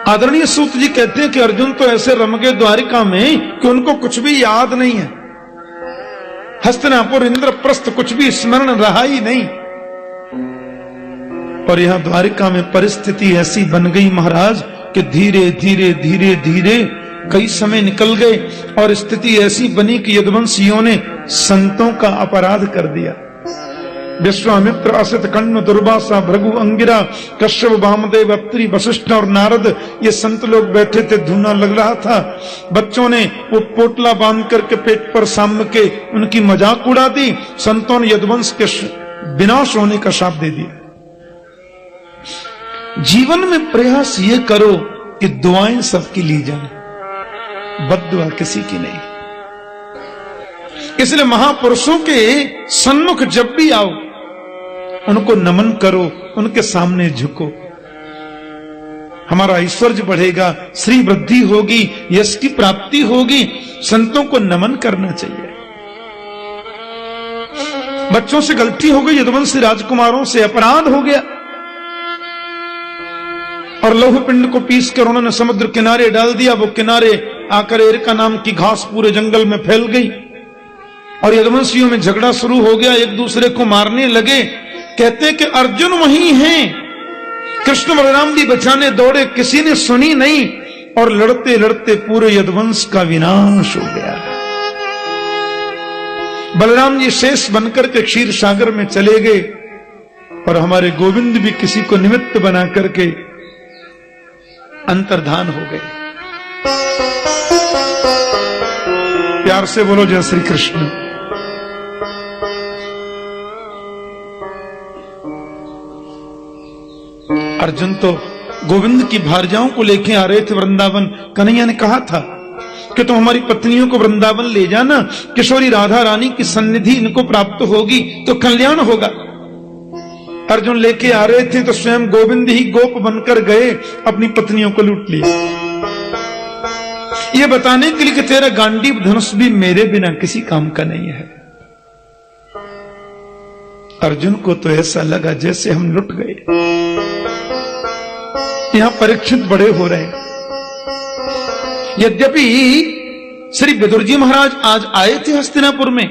आदरणीय सूत जी कहते हैं कि अर्जुन तो ऐसे रम गए द्वारिका में कि उनको कुछ भी याद नहीं है। हस्तिनापुर, इंद्रप्रस्थ कुछ भी स्मरण रहा ही नहीं। और यहां द्वारिका में परिस्थिति ऐसी बन गई महाराज कि धीरे धीरे धीरे धीरे कई समय निकल गए और स्थिति ऐसी बनी कि यदुवंशियों ने संतों का अपराध कर दिया। विश्वामित्र, असित, कण्व, दुर्वासा, भृगु, अंगिरा, कश्यप, वामदेव, अत्रि, वशिष्ठ और नारद, ये संत लोग बैठे थे। धुना लग रहा था। बच्चों ने वो पोटला बांध करके पेट पर साम के उनकी मजाक उड़ा दी। संतों ने यदुवंश के विनाश होने का शाप दे दिया। जीवन में प्रयास ये करो कि दुआएं सबकी ली जाए, बद्दुआ किसी की नहीं। इसलिए महापुरुषों के सन्मुख जब भी आओ उनको नमन करो, उनके सामने झुको। हमारा ऐश्वर्य बढ़ेगा, श्री वृद्धि होगी, यश की प्राप्ति होगी। संतों को नमन करना चाहिए। बच्चों से गलती हो गई, यदुवंशी राजकुमारों से अपराध हो गया और लौह पिंड को पीस कर उन्होंने समुद्र किनारे डाल दिया। वो किनारे आकर एरिका नाम की घास पूरे जंगल में फैल गई और यदुवंशियों में झगड़ा शुरू हो गया। एक दूसरे को मारने लगे। कहते कि अर्जुन वही हैं, कृष्ण बलराम भी बचाने दौड़े, किसी ने सुनी नहीं और लड़ते लड़ते पूरे यदुवंश का विनाश हो गया। बलराम जी शेष बनकर के क्षीर सागर में चले गए और हमारे गोविंद भी किसी को निमित्त बना करके अंतर्धान हो गए। प्यार से बोलो जय श्री कृष्ण। अर्जुन तो गोविंद की भारजाओं को लेके आ रहे थे वृंदावन। कन्हैया ने कहा था कि तुम हमारी पत्नियों को वृंदावन ले जाना, किशोरी राधा रानी की सन्निधि इनको प्राप्त होगी तो कल्याण होगा। अर्जुन लेके आ रहे थे तो स्वयं गोविंद ही गोप बनकर गए, अपनी पत्नियों को लूट लिया, ये बताने के लिए कि तेरा गांडीव धनुष भी मेरे बिना किसी काम का नहीं है। अर्जुन को तो ऐसा लगा जैसे हम लुट गए। यहां परीक्षित बड़े हो रहे हैं। यद्यपि श्री विदुर जी महाराज आज आए थे हस्तिनापुर में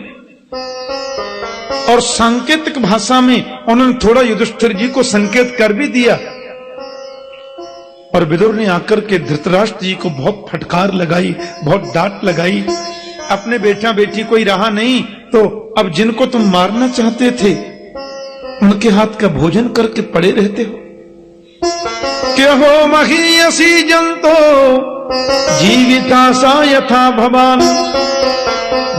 और सांकेतिक भाषा में उन्होंने थोड़ा युधिष्ठिर जी को संकेत कर भी दिया और विदुर ने आकर के धृतराष्ट्र जी को बहुत फटकार लगाई, बहुत डांट लगाई। अपने बेटा बेटी कोई रहा नहीं तो अब जिनको तुम मारना चाहते थे उनके हाथ का भोजन करके पड़े रहते हो। क्या हो महीयसी जंतो जीविता सा यथा भवान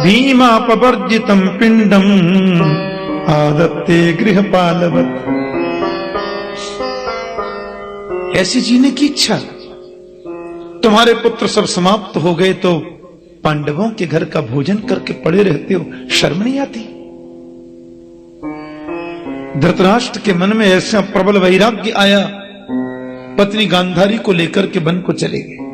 भीमापवर्जितम पिंडम आदत्ते गृहपालवत्। ऐसी जीने की इच्छा, तुम्हारे पुत्र सब समाप्त हो गए तो पांडवों के घर का भोजन करके पड़े रहते हो, शर्म नहीं आती? धृतराष्ट्र के मन में ऐसा प्रबल वैराग्य आया, पत्नी गांधारी को लेकर के वन को चले गए।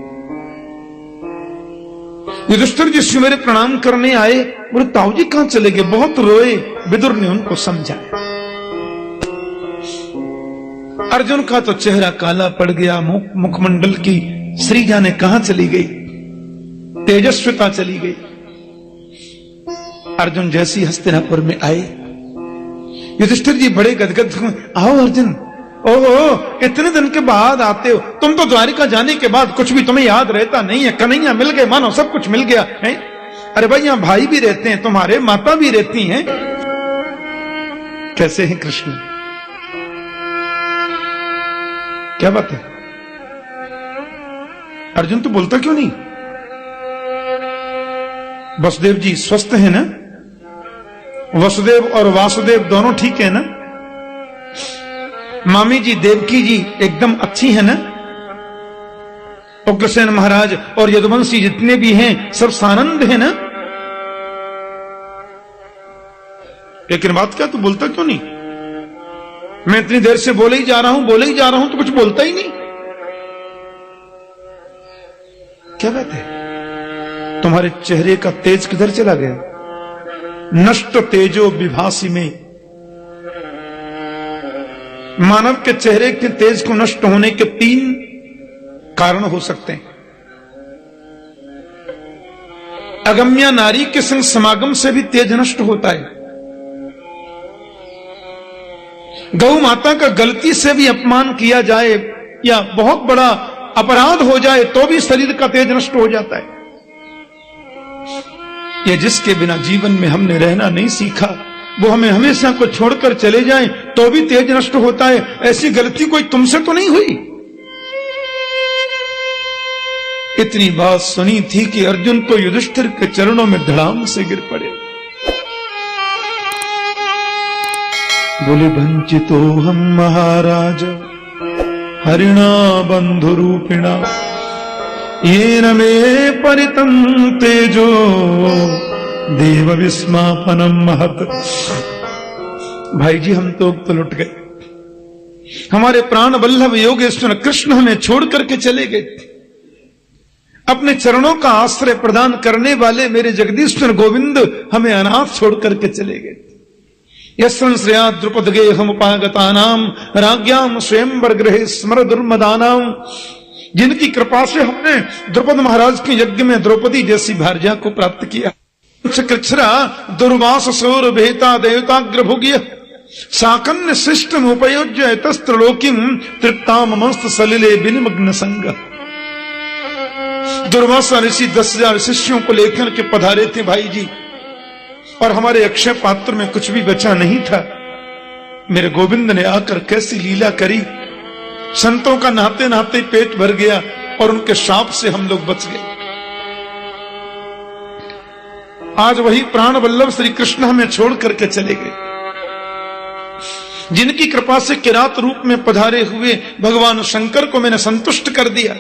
युधिष्ठिर जी से मेरे प्रणाम करने आए, बोले ताऊ जी कहां चले गए? बहुत रोए। विदुर ने उनको समझाया। अर्जुन का तो चेहरा काला पड़ गया, मुखमंडल की श्री जाने कहां चली गई, तेजस्विता चली गई। अर्जुन जैसी हस्तिनापुर में आए, युधिष्ठिर जी बड़े गदगद, आओ अर्जुन, ओहो इतने दिन के बाद आते हो, तुम तो द्वारिका जाने के बाद कुछ भी तुम्हें याद रहता नहीं है। कन्हैया मिल गए, मानो सब कुछ मिल गया है। अरे भाई यहां भाई भी रहते हैं तुम्हारे, माता भी रहती हैं। कैसे हैं कृष्ण? क्या बात है? अर्जुन तो बोलता क्यों नहीं? वसुदेव जी स्वस्थ है ना? वसुदेव और वासुदेव दोनों ठीक है ना? मामी जी देवकी जी एकदम अच्छी है ना? उग्रसेन महाराज और यदुवंशी जितने भी हैं सब सानंद है ना? लेकिन बात क्या, तू बोलता क्यों नहीं? मैं इतनी देर से बोले ही जा रहा हूं तो कुछ बोलता ही नहीं। क्या बात है? तुम्हारे चेहरे का तेज किधर चला गया? नष्ट तेजो विभासी में। मानव के चेहरे के तेज को नष्ट होने के 3 कारण हो सकते हैं। अगम्या नारी के संग समागम से भी तेज नष्ट होता है। गौ माता का गलती से भी अपमान किया जाए या बहुत बड़ा अपराध हो जाए तो भी शरीर का तेज नष्ट हो जाता है। ये जिसके बिना जीवन में हमने रहना नहीं सीखा, वो हमें हमेशा को छोड़कर चले जाएं तो भी तेज नष्ट होता है। ऐसी गलती कोई तुमसे तो नहीं हुई? इतनी बात सुनी थी कि अर्जुन तो युधिष्ठिर के चरणों में धड़ाम से गिर पड़े। बोले वंचितो हम महाराज हरिणा बंधु रूपिणा ये न मे परितं तेजो देव विस्मापनम महत। भाई जी हम तो लुट गए, हमारे प्राण वल्लभ योगेश्वर कृष्ण हमें छोड़ करके चले गए। अपने चरणों का आश्रय प्रदान करने वाले मेरे जगदीश्वर गोविंद हमें अनाथ छोड़ करके चले गए। यश्रया द्रुपद गेहम उपागतानाम राज्ञाम स्वयंवर गृहे स्मर दुर्मदानाम। जिनकी कृपा से हमने द्रुपद महाराज के यज्ञ में द्रौपदी जैसी भार्या को प्राप्त किया। कृच्छ्रा दुर्वास सौर भेता देवताग्र भोग्य साकन्य शिष्टम उपयोज्य तस्त्रलोकिम तृप्ताम मस्त सलिले बिनिमग्न संग। दुर्वासा ऋषि 10,000 शिष्यों को लेकर के पधारे थे भाई जी, और हमारे अक्षय पात्र में कुछ भी बचा नहीं था। मेरे गोविंद ने आकर कैसी लीला करी, संतों का नहाते नहाते पेट भर गया और उनके शाप से हम लोग बच गए। आज वही प्राण वल्लभ श्री कृष्ण हमें छोड़ करके चले गए। जिनकी कृपा से किरात रूप में पधारे हुए भगवान शंकर को मैंने संतुष्ट कर दिया,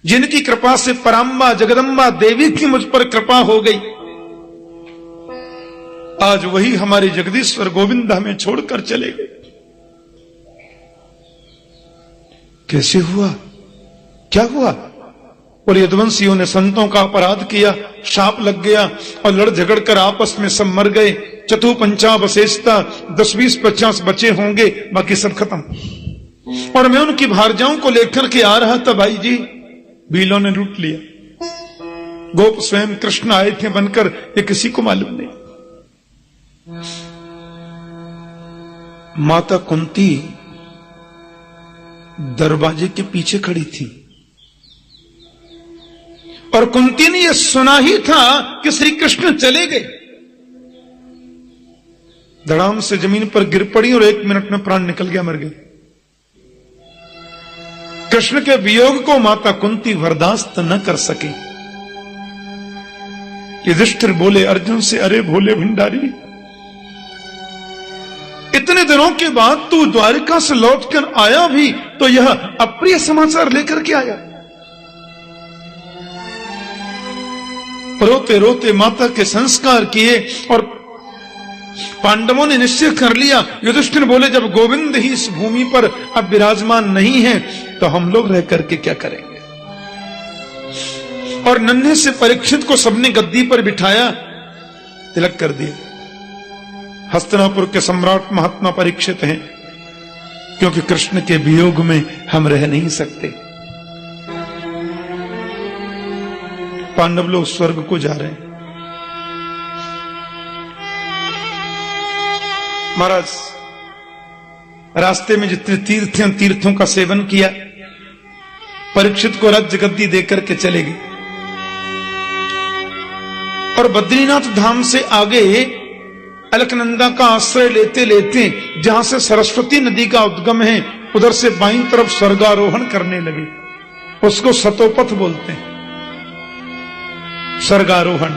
जिनकी कृपा से पराम्बा जगदम्बा देवी की मुझ पर कृपा हो गई, आज वही हमारे जगदीश्वर गोविंद हमें छोड़कर चले गए। कैसे हुआ, क्या हुआ? और यदुवंशियों ने संतों का अपराध किया, शाप लग गया और लड़ झगड़ कर आपस में सब मर गए। चतु पंचा वशेषता 10, 20, 50 बचे होंगे, बाकी सब खत्म। और मैं उनकी भारजाओं को लेकर के आ रहा था भाई जी, भीलों ने लूट लिया। गोप स्वयं कृष्ण आए थे बनकर, ये किसी को मालूम नहीं। माता कुंती दरवाजे के पीछे खड़ी थी और कुंती ने यह सुना ही था कि श्री कृष्ण चले गए। धड़ाम से जमीन पर गिर पड़ी और 1 मिनट में प्राण निकल गया, मर गई। कृष्ण के वियोग को माता कुंती बर्दाश्त न कर सकी। युधिष्ठिर बोले अर्जुन से, अरे भोले भंडारी, इतने दिनों के बाद तू द्वारिका से लौटकर आया भी तो यह अप्रिय समाचार लेकर के आया। रोते रोते माता के संस्कार किए और पांडवों ने निश्चय कर लिया। युधिष्ठिर बोले जब गोविंद ही इस भूमि पर अब विराजमान नहीं है तो हम लोग रह करके क्या करेंगे। और नन्हे से परीक्षित को सबने गद्दी पर बिठाया, तिलक कर दिया। हस्तिनापुर के सम्राट महात्मा परीक्षित हैं, क्योंकि कृष्ण के वियोग में हम रह नहीं सकते। पांडव लोग स्वर्ग को जा रहे हैं। महाराज रास्ते में जितने तीर्थ हैं, तीर्थों का सेवन किया, परीक्षित को राज्य गद्दी देकर के चले गए। और बद्रीनाथ धाम से आगे अलकनंदा का आश्रय लेते लेते जहां से सरस्वती नदी का उद्गम है, उधर से बाईं तरफ स्वर्गारोहण करने लगे। उसको सतोपथ बोलते हैं, स्वर्गारोहण।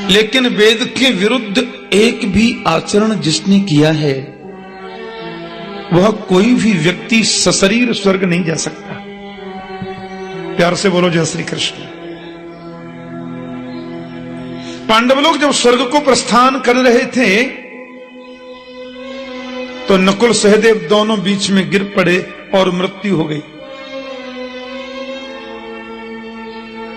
लेकिन वेद के विरुद्ध एक भी आचरण जिसने किया है, वह कोई भी व्यक्ति सशरीर स्वर्ग नहीं जा सकता। प्यार से बोलो जय श्री कृष्ण। पांडव लोग जब स्वर्ग को प्रस्थान कर रहे थे तो नकुल सहदेव दोनों बीच में गिर पड़े और मृत्यु हो गई।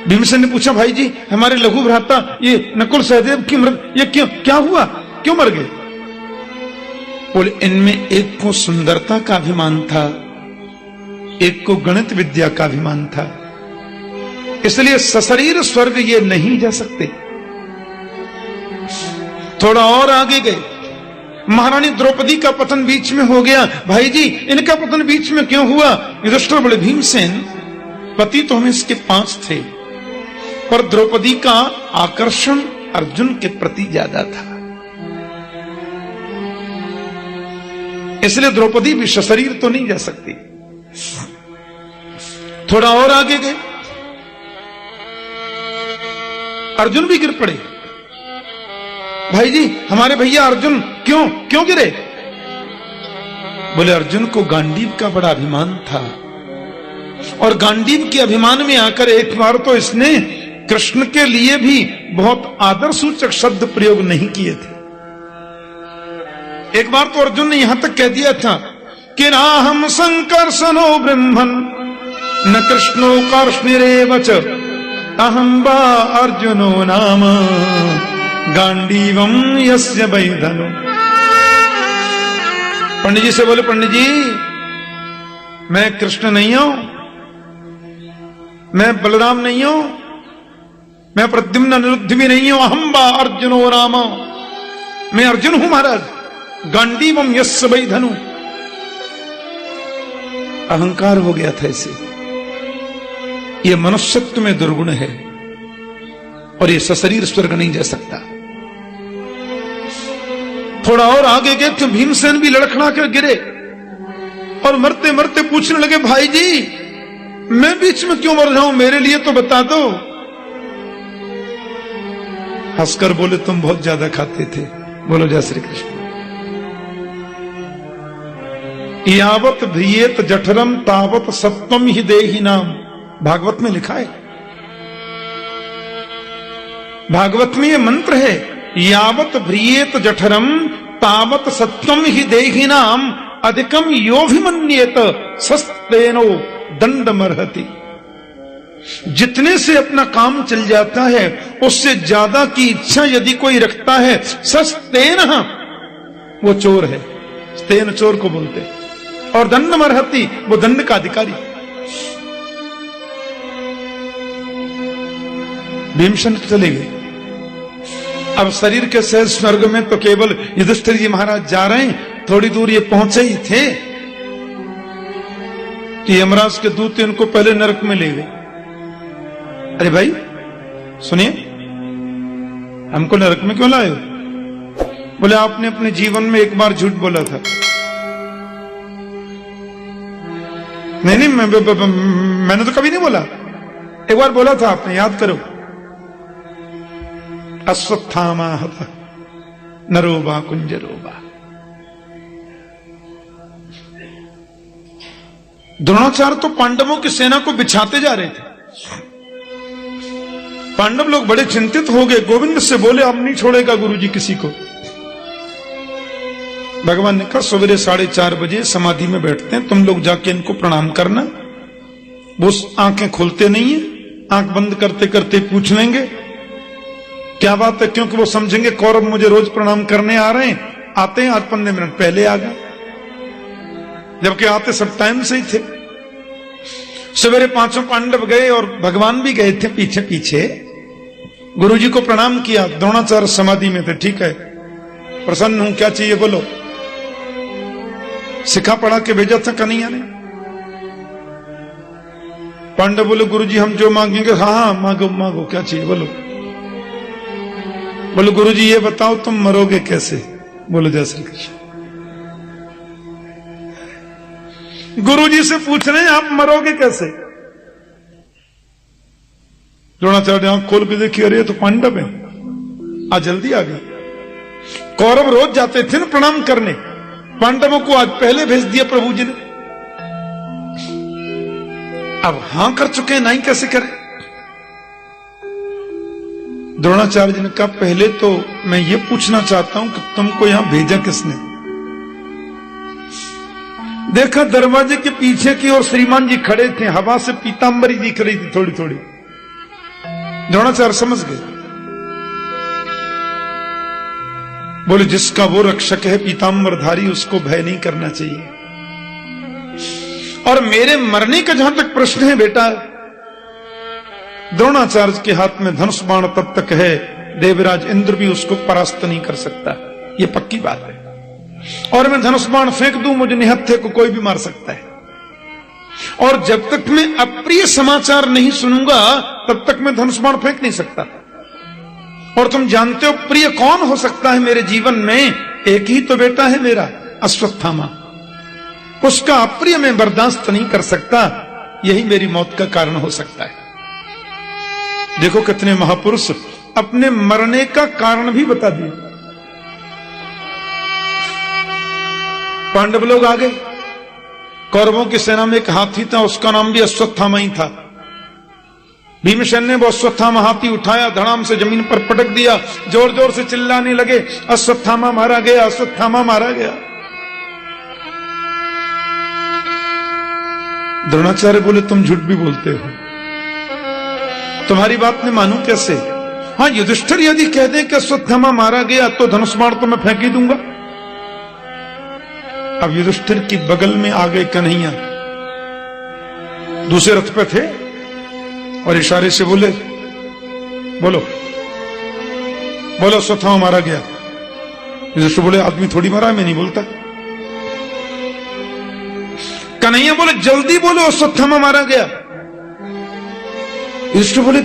भीमसेन ने पूछा, भाई जी हमारे लघु भ्राता ये नकुल सहदेव की मृत्यु, ये क्यों, क्या हुआ, क्यों मर गए? बोले इनमें एक को सुंदरता का अभिमान था एक को गणित विद्या का अभिमान था, इसलिए सशरीर स्वर्ग ये नहीं जा सकते। थोड़ा और आगे गए, महारानी द्रौपदी का पतन बीच में हो गया। भाई जी, इनका पतन बीच में क्यों हुआ? युधिष्ठिर बोले, भीमसेन, पति तो हमें इसके 5 थे, पर द्रौपदी का आकर्षण अर्जुन के प्रति ज्यादा था, इसलिए द्रौपदी भी सशरीर तो नहीं जा सकती। थोड़ा और आगे गए, अर्जुन भी गिर पड़े। भाई जी, हमारे भैया अर्जुन क्यों गिरे? बोले, अर्जुन को गांडीव का बड़ा अभिमान था, और गांडीव के अभिमान में आकर एक बार तो इसने कृष्ण के लिए भी बहुत आदर सूचक शब्द प्रयोग नहीं किए थे। एक बार तो अर्जुन ने यहां तक कह दिया था कि नाहम संकर्षणो ब्रह्मन् न कृष्णो कार्ष्णिरेव च अहं वा अर्जुनो नाम गांडीवम यस्य वैधनो। पंडित जी से बोले, पंडित जी, मैं कृष्ण नहीं हूं, मैं बलराम नहीं हूं, मैं प्रद्युम्न अनिरुद्ध भी नहीं हूं, अहं वा अर्जुनो नाम, मैं अर्जुन हूं महाराज, गांडीवम यस्य वैधनु। अहंकार हो गया था इसे। यह मनुष्यत्व में दुर्गुण है, और यह सशरीर स्वर्ग नहीं जा सकता। थोड़ा और आगे गए तो भीमसेन भी लड़खड़ा कर गिरे, और मरते मरते पूछने लगे, भाई जी, मैं बीच में क्यों मर जाऊं, मेरे लिए तो बता दो। हंसकर बोले, तुम बहुत ज्यादा खाते थे। बोलो जय श्री कृष्ण। यावत भ्रियेत जठरम तावत सत्वम ही देहि नाम, भागवत में लिखा है। भागवत में यह मंत्र है, यावत भ्रियेत जठरम तावत सत्वम ही देहि नाम अधिकम योभिमन्येत सस्तेनो दंडमर्हति। जितने से अपना काम चल जाता है उससे ज्यादा की इच्छा यदि कोई रखता है, सस्तेन, वो चोर है, स्तेन चोर को बोलते हैं, और दंडमर्हति, वो दंड का अधिकारी। भीमसेन चले गए। अब शरीर के सहज स्वर्ग में तो केवल युधिष्ठिर जी महाराज जा रहे हैं, थोड़ी दूर ये पहुंचे ही थे कि यमराज के दूत इनको पहले नरक में ले गए। अरे भाई सुनिए, हमको नरक में क्यों लाए हो? बोले, आपने अपने जीवन में एक बार झूठ बोला था। नहीं, मैंने तो कभी नहीं बोला, एक बार बोला था आपने, याद करो। अश्वत्थामा हतः नरोबा कुंजरोबा। द्रोणाचार्य तो पांडवों की सेना को बिछाते जा रहे थे। पांडव लोग बड़े चिंतित हो गए, गोविंद से बोले, अब नहीं छोड़ेगा गुरुजी किसी को। भगवान ने कहा, सवेरे 4:30 बजे समाधि में बैठते हैं, तुम लोग जाके इनको प्रणाम करना। वो आंखें खोलते नहीं है, आंख बंद करते करते पूछ लेंगे क्या बात है, क्योंकि वो समझेंगे कौरव मुझे रोज प्रणाम करने आ रहे हैं। आते हैं, आज 15 मिनट पहले आ गए, जबकि आते सब टाइम से ही थे। सवेरे 5 पांडव गए और भगवान भी गए थे पीछे पीछे। गुरुजी को प्रणाम किया। द्रोणाचार्य समाधि में थे। ठीक है, प्रसन्न हूं, क्या चाहिए बोलो। सिखा पढ़ा के भेजा था कन्हैया ने। पांडव बोले, गुरुजी हम जो मांगेंगे। हाँ मांगो मांगो, क्या चाहिए बोलो। बोलो, गुरुजी ये बताओ तुम मरोगे कैसे। बोलो जय श्री कृष्ण। गुरुजी से पूछ रहे हैं आप मरोगे कैसे। द्रोणाचार्य आंख खोल के देखिए, अरे तो पांडव है, आज जल्दी आ गए। कौरव रोज जाते थे ना प्रणाम करने, पांडवों को आज पहले भेज दिया प्रभु जी ने। अब हां कर चुके हैं, नहीं कैसे करें। द्रोणाचार्य जी ने कहा, पहले तो मैं ये पूछना चाहता हूं कि तुमको यहां भेजा किसने। देखा दरवाजे के पीछे की ओर श्रीमान जी खड़े थे, हवा से पीतांबरी दिख रही थी थोड़ी थोड़ी। द्रोणाचार्य समझ गए। बोले, जिसका वो रक्षक है पीतांबरधारी, उसको भय नहीं करना चाहिए। और मेरे मरने का जहां तक प्रश्न है बेटा, द्रोणाचार्य के हाथ में धनुष बाण तब तक है, देवराज इंद्र भी उसको परास्त नहीं कर सकता, ये पक्की बात है। और मैं धनुष बाण फेंक दूं, मुझे निहत्थे को कोई भी मार सकता है। और जब तक मैं अप्रिय समाचार नहीं सुनूंगा तब तक मैं धनुष बाण फेंक नहीं सकता। और तुम जानते हो प्रिय कौन हो सकता है मेरे जीवन में? एक ही तो बेटा है मेरा, अश्वत्थामा। उसका अप्रिय मैं बर्दाश्त नहीं कर सकता, यही मेरी मौत का कारण हो सकता है। देखो कितने महापुरुष अपने मरने का कारण भी बता दिए। पांडव लोग आ गए, कौरवों की सेना में एक हाथी था, उसका नाम भी अश्वत्थामा ही था। भीमसेन ने वो अश्वत्थामा हाथी उठाया, धड़ाम से जमीन पर पटक दिया, जोर जोर से चिल्लाने लगे, अश्वत्थामा मारा गया, अश्वत्थामा मारा गया। द्रोणाचार्य बोले तुम झूठ भी बोलते हो, तुम्हारी बात में मानूं कैसे? हाँ, युधिष्ठिर यदि कह दे कि अश्वत्थामा मारा गया तो धनुष बाण तो मैं फेंक ही दूंगा। अब युधिष्ठिर की बगल में आ गए कन्हैया, दूसरे रथ पे थे, और इशारे से बोले बोलो बोलो अश्वत्थामा मारा गया। युधिष्ठिर बोले आदमी थोड़ी मारा, मैं नहीं बोलता। कन्हैया बोले जल्दी बोलो अश्वत्थामा मारा गया। युधिष्ठिर बोले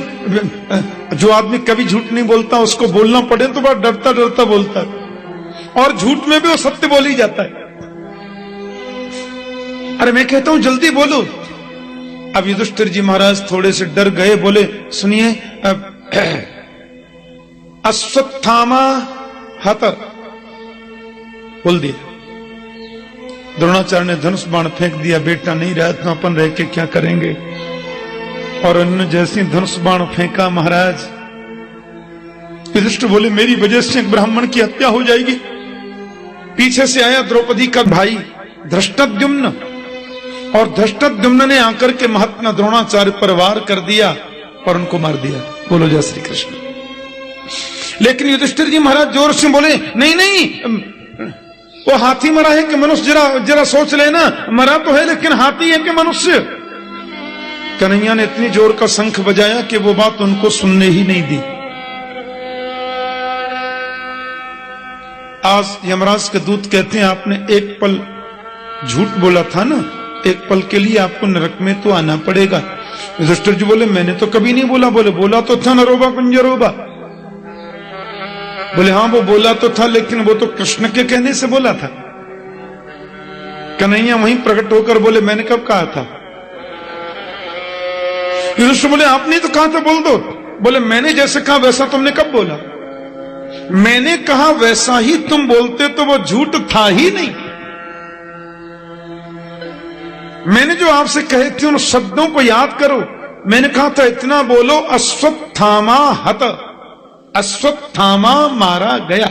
जो आदमी कभी झूठ नहीं बोलता उसको बोलना पड़े तो बड़ा डरता डरता बोलता है, और झूठ में भी वो सत्य बोल ही जाता है। अरे मैं कहता हूं जल्दी बोलो। अब युधिष्ठिर जी महाराज थोड़े से डर गए, बोले सुनिए, अश्वत्थामा हतर बोल दिया। द्रोणाचार्य ने धनुष बाण फेंक दिया, बेटा नहीं रहा तो अपन रह के क्या करेंगे। और उन्होंने जैसे धनुष बाण फेंका महाराज, युधिष्ठिर बोले मेरी वजह से एक ब्राह्मण की हत्या हो जाएगी। पीछे से आया द्रौपदी का भाई धृष्टद्युम्न, और धृष्टद्युम्न ने आकर के महात्मा द्रोणाचार्य पर वार कर दिया और उनको मार दिया। बोलो जय श्री कृष्ण। लेकिन युधिष्ठिर जी महाराज जोर से बोले नहीं नहीं, वो हाथी मरा है कि मनुष्य? जरा जरा सोच लेना, मरा तो है लेकिन हाथी है कि मनुष्य? कन्हैया ने इतनी जोर का शंख बजाया कि वो बात उनको सुनने ही नहीं दी। आज यमराज के दूत कहते हैं आपने एक पल झूठ बोला था ना, एक पल के लिए आपको नरक में तो आना पड़ेगा। युधिष्ठिर जी बोले मैंने तो कभी नहीं बोला। बोले बोला तो था नरोबा कुंजरोबा। बोले हाँ वो बोला तो था, लेकिन वो तो कृष्ण के कहने से बोला था। कन्हैया वहीं प्रकट होकर बोले मैंने कब कहा था? युधिष्ठिर बोले आपने तो कहा था बोल दो। बोले मैंने जैसे कहा वैसा तुमने कब बोला? मैंने कहा वैसा ही तुम बोलते तो वो झूठ था ही नहीं। मैंने जो आपसे कहे थे उन शब्दों को याद करो। मैंने कहा था इतना बोलो, अश्वत्थामा हत, अश्वत्थामा मारा गया।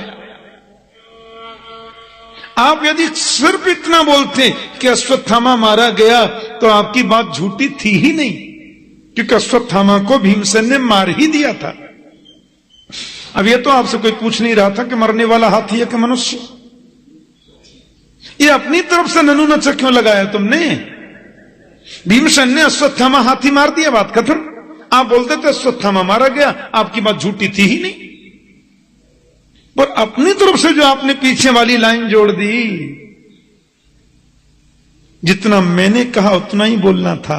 आप यदि सिर्फ इतना बोलते कि अश्वत्थामा मारा गया तो आपकी बात झूठी थी ही नहीं, क्योंकि अश्वत्थामा को भीमसेन ने मार ही दिया था। अब यह तो आपसे कोई पूछ नहीं रहा था कि मरने वाला हाथी है कि मनुष्य। ये अपनी तरफ से ननू नचा क्यों लगाया तुमने? भीमसेन ने अश्वत्थामा हाथी मार दिया, बात खत्म। आप बोलते थे अश्वत्थामा मारा गया, आपकी बात झूठी थी ही नहीं। पर अपनी तरफ से जो आपने पीछे वाली लाइन जोड़ दी, जितना मैंने कहा उतना ही बोलना था।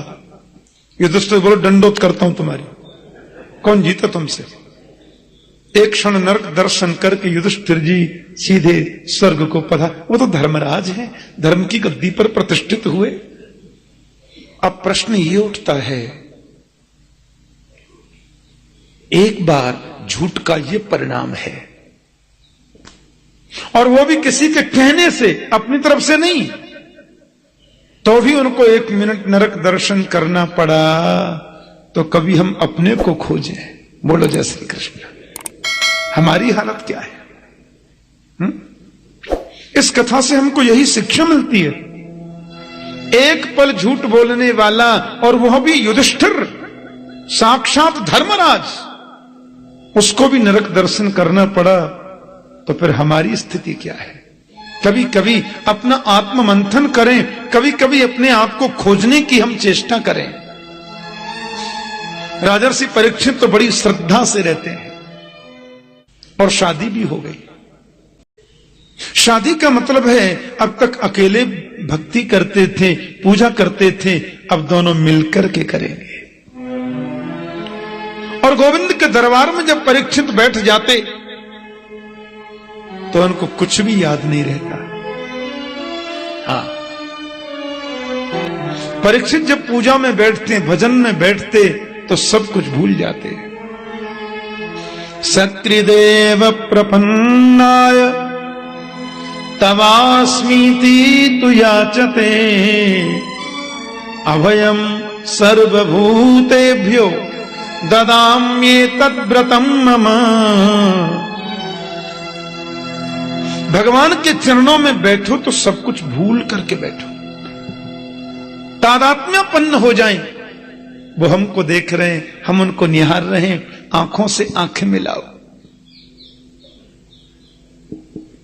युधिष्ठिर बोलो दंडोत करता हूं तुम्हारी, कौन जीता तुमसे? एक क्षण नरक दर्शन करके युधिष्ठिर जी सीधे स्वर्ग को पधार। वो तो धर्मराज है, धर्म की गद्दी पर प्रतिष्ठित हुए। अब प्रश्न ये उठता है, एक बार झूठ का ये परिणाम है, और वो भी किसी के कहने से, अपनी तरफ से नहीं, तो भी उनको 1 मिनट नरक दर्शन करना पड़ा। तो कभी हम अपने को खोजें। बोलो जय श्री कृष्ण। हमारी हालत क्या है? इस कथा से हमको यही शिक्षा मिलती है। एक पल झूठ बोलने वाला, और वह भी युधिष्ठिर, साक्षात धर्मराज, उसको भी नरक दर्शन करना पड़ा। तो फिर हमारी स्थिति क्या है? कभी कभी अपना आत्म मंथन करें, कभी कभी अपने आप को खोजने की हम चेष्टा करें। राजर्षि परीक्षित तो बड़ी श्रद्धा से रहते हैं और शादी भी हो गई। शादी का मतलब है अब तक अकेले भक्ति करते थे, पूजा करते थे, अब दोनों मिलकर के करेंगे। और गोविंद के दरबार में जब परीक्षित बैठ जाते तो उनको कुछ भी याद नहीं रहता। हाँ, परीक्षित जब पूजा में बैठते, भजन में बैठते तो सब कुछ भूल जाते हैं। सकृदेव प्रपन्नाय तवास्मीति तु याचते अभयम सर्वभूतेभ्यो ददाम्ये तद्व्रतम मम। भगवान के चरणों में बैठो तो सब कुछ भूल करके बैठो, तादात्म्यपन्न हो जाएं। वो हमको देख रहे हैं, हम उनको निहार रहे हैं, आंखों से आंखें मिलाओ।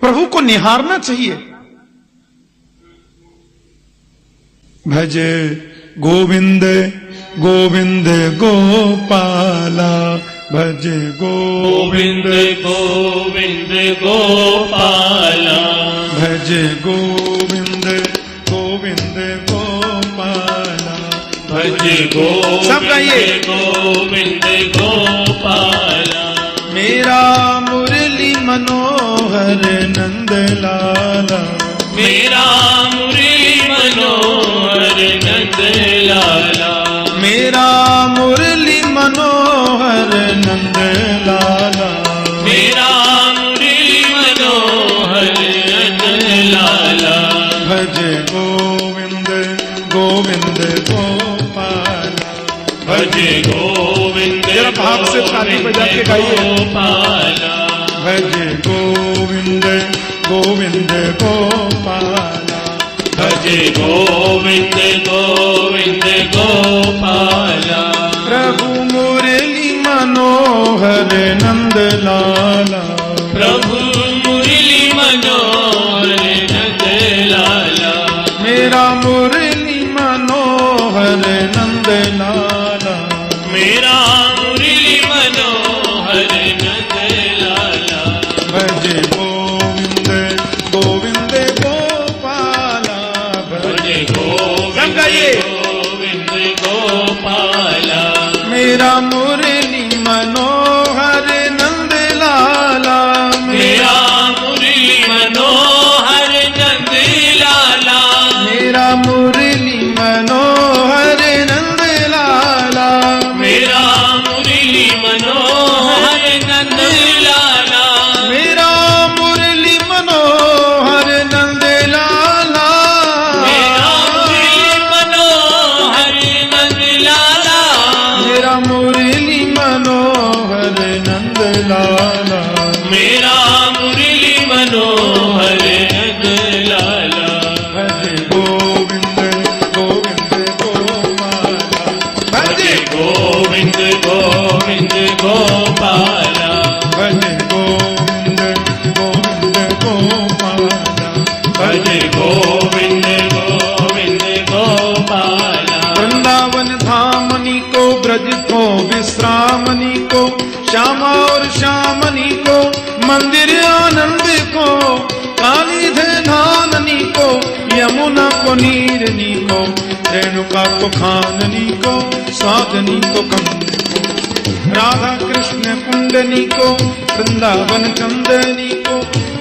प्रभु को निहारना चाहिए। भज गोविंद गोविंद गोपाला, भज गोविंद गोविंद गोपाला, भज गोविंद गोविंद गोपाला, भज गोविंद गोविंद गोपाला। मेरा मुरली मनोहर नंद लाला, मेरा मुरली मनोहर नंद लाला, मेरा मुरली मनोहर नंद लाला, मेरा मुरली मनोहर नंद लाला। भज गोविंद गोविंद गोपाला, भज गोविंद जरा भाव से ताली बजा के गाइए। गोपाला, भज गोविंद गोविंद गोपाला, भज गोविंद गोविंद गोपाला। प्रभु मुरली मनोहर नंद लाला, प्रभु मुरली मनोहर नंद लाला, मेरा मुरली मनोहर नंद लाला, मेरा मुरली मनोहर नंद लाला। भज गोविंद गोविंद गोपाला, भज गोविंद गोविंद गोपाला, मेरा मुरली मनोहर नंद लाला, मेरा मुरली मनोहर नंद लाला, मेरा मुरली मनोहर नंद लाला, मेरा मुरली मनोहर नंद लाला, मेरा मुरली मनोहर नंद लाला, मेरा मुरली मनोहर नंद लाला, मेरा मुरली मनोहर नंद लाला, मेरा मुरली मनोहर नंद लाला। भज गोविंद गोविंद गोपाला, भज गोविंद गोविंद गोपाला, भज गोविंद गोविंद गोपाला, भज गोविंद गोविंद गोपाला। वृंदावन धामनी को, ब्रज को, विश्रामनी को, श्यामा और श्यामनी को, मंदिर आनंद को, काली धाननी को, यमुना को नीरनी को, रेणुका को खाननी को, साधनी को कंद को, राधा कृष्ण कुंडनी को, वृंदावन चंदनी को,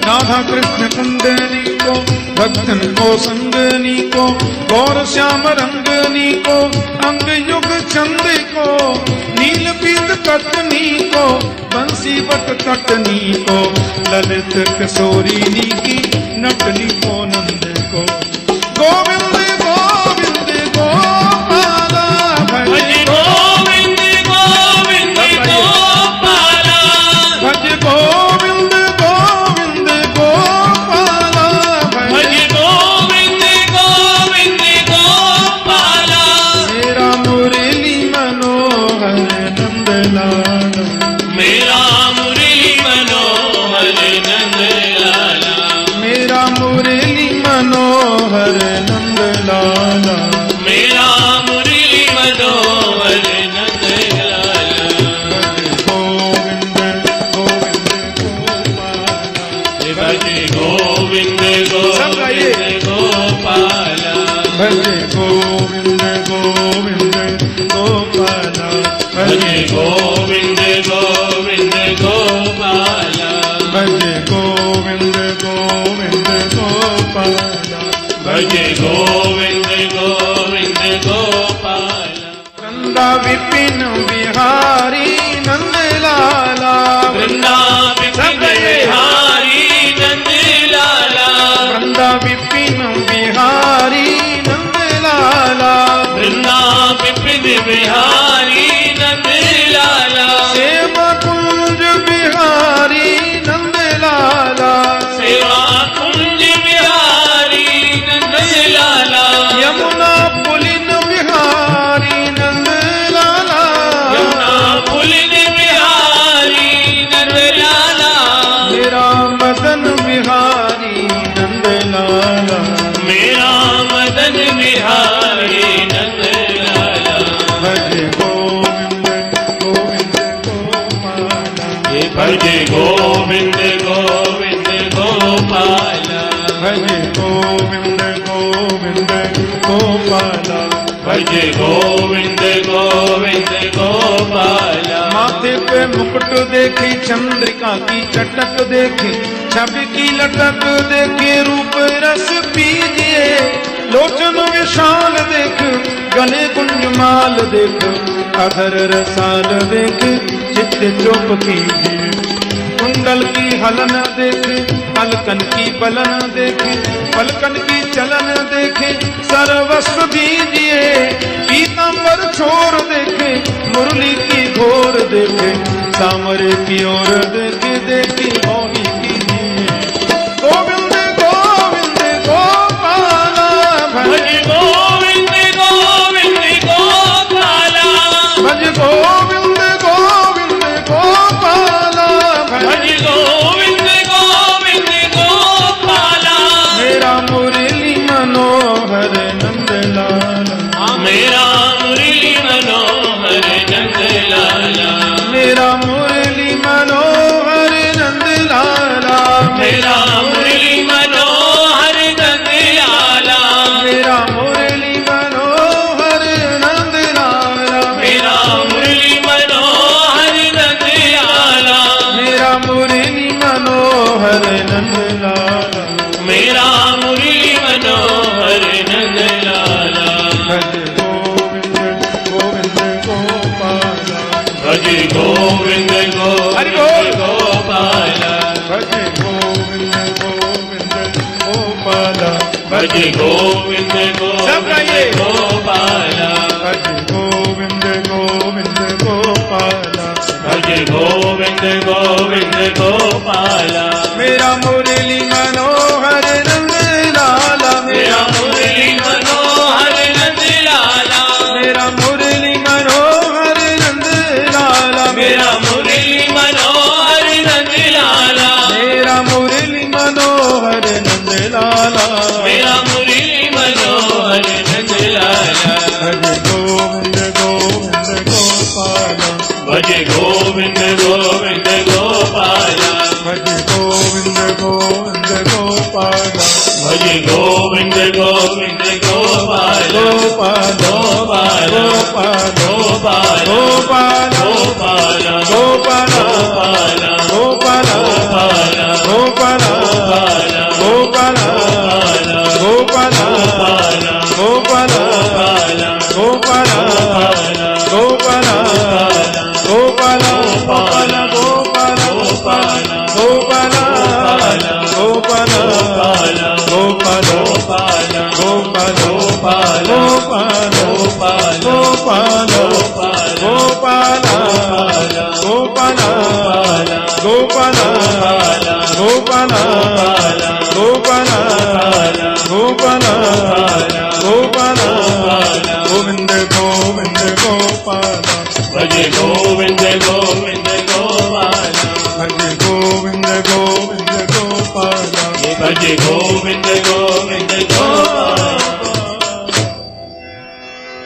राधा कृष्ण कुंडनी को, भक्तन को संगनी को, गौर श्याम रंगनी को, अंग युग चंद को, नील पीत पत्नी को, बंसी बट तटनी को, ललित किशोरीनी की नटनी को, नंद को। गोविंद गोविंद गोपाला, भज गोविंद गोविंद गोपाला, भज गोविंद गोविंद गोपाला, भज गोविंद गोविंद गोपाला। मेरा मुरली मनोहर नंद लाला, मेरा मुरली मनोहर नंद लाला, मेरा मुरली गोविंद गोविंद गोपाल भजे गोविंद गोविंद गोपाल भजे गोविंद गोविंद गोपाल भजे गोविंद गोविंद गोपाल वृंदा विपिन बिहारी नंद लाला वृंदावन बिहारी नंद लाला वृंदा विपिन बिहारी नंद लाला वृंदावन बिहारी नंद लाला सेवा कुंज बिहारी नंद लाला सेवा कुंज बिहारी नंद लाला यमुना पुलिन बिहारी नंद लाला यमुना पुलिन बिहारी नंद लाला मेरा मदन बिहारी नंद लाला मेरा मदन बिहारी नंद लाला भजे गोविंद गोविंद गोपाल भजे गोविंद गोविंद गोपाल भजे गोविंद गोविंद गोपाल भजे गोविंद गोविंद गोपाल माथे पे मुकुट देखी चंद्रिका की चटक देखी छवि की लटक देखी रूप रस पीजिए लोचन विशाल देख गले कुंज माल देख अधर रसाल देख चित्त चोप कीजिए कुंडल की हलन देख पलकन की बलन देख पलकन की चलन देखे सर्वस्व दीजिए पीतांबर छोर देखे मुरली की घोर देखे सामरे की ओर देखे देखी मोही कीजिए गोविंद गोविंद गोपाल भज गोविंद गोविंद गोपाल भज गोविंद गोविंद गोपाल भज गोविंद गोविंद गोपाल मेरा मुरली मनोहर नंद लाला मेरा मुरली मनोहर नंद लाला मेरा मुरली मनोहर नंद लाला मेरा मुरली मनोहर नंद लाला मेरा मुरली मनोहर नंद लाला मेरा मुरली मनोहर नंद लाला मेरा मुरली मनोहर नंद लाला मेरा मुरली मनोहर नंद लाला भज गोविंद गोविंद गोपाल भज गोविंद हरि गोविंद बोल। गोपाल भज गोविंद गोविंद गोपाल भज गोविंद सब गाइए। गोविंद गोपाल भज गोविंद गोविंद गोपाल भज गोविंद गोविंद गोपाल मेरा मुरली मनोहर नंद लाला मेरा मुरली मनोहर नंद लाला मेरा मुरली मनोहर नंद लाला मेरा मुरली मनोहर नंद लाला मेरा मुरली मनोहर नंद लाला मेरा मुरली मनोहर नंद लाला भज गोविंद गोविंद गोपाल भज गोविंद गोविंद गोपाल भज गोविंद गोविंद गोपाल भज गोविंद गोविंद गोपाल गोपाल गोपाल गोपाल गोपाल गोपाल गोपाल गोपाल गोपाल गोपाल गोपाल गोपाल गोपाल गोपाल गोपाल